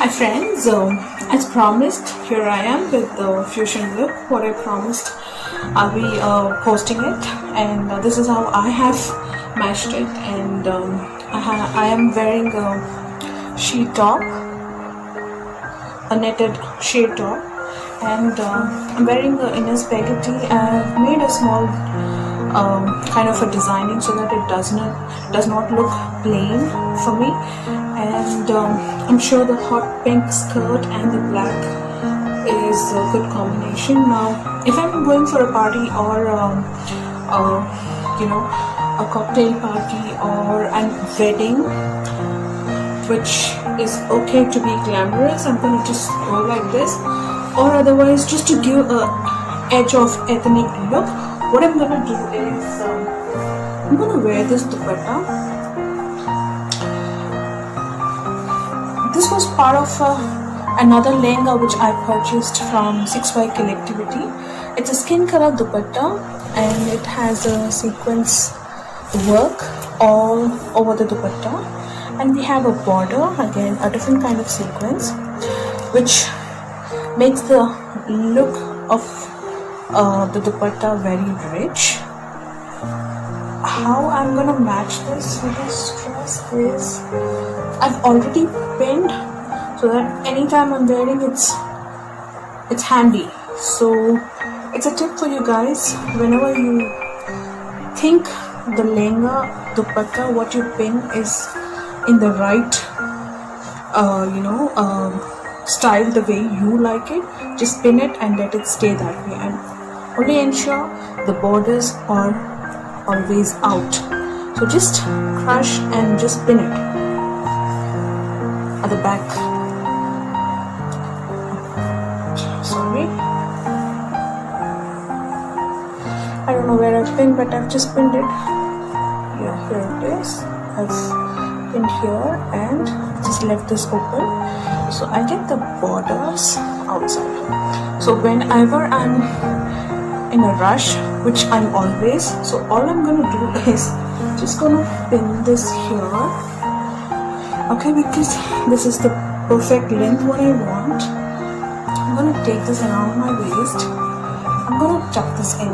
Hi friends, as promised, here I am with the fusion look. What I promised, I'll be posting it, and this is how I have matched it. And I am wearing a sheet top, a netted sheet top, and I'm wearing the inner spaghetti. I've made a small kind of a designing so that it does not look plain for me. And I'm sure the hot pink skirt and the black is a good combination. Now if I'm going for a party or a cocktail party or a wedding, which is okay to be glamorous, I'm gonna just go like this, or otherwise just to give a edge of ethnic look. What I'm gonna do is I'm gonna wear this dupatta. This was part of another lehenga which I purchased from 6Y Collectivity. It's a skin color dupatta and it has a sequence work all over the dupatta, and we have a border, again a different kind of sequence, which makes the look of the dupatta very rich. How I'm gonna match this with this dress is I've already pinned so that anytime I'm wearing it's handy. So it's a tip for you guys: whenever you think the lehenga dupatta, what you pin is in the right style, the way you like it, just pin it and let it stay that way, and only ensure the borders are always out. So just crush and just pin it at the back. Sorry, I don't know where I've pinned, but I've just pinned it. Yeah, here it is. I've pinned here and just left this open so I get the borders outside. So whenever I'm in a rush, which I'm always, so all I'm gonna do is just gonna pin this here, okay, because this is the perfect length what I want. I'm gonna take this around my waist. I'm gonna tuck this in.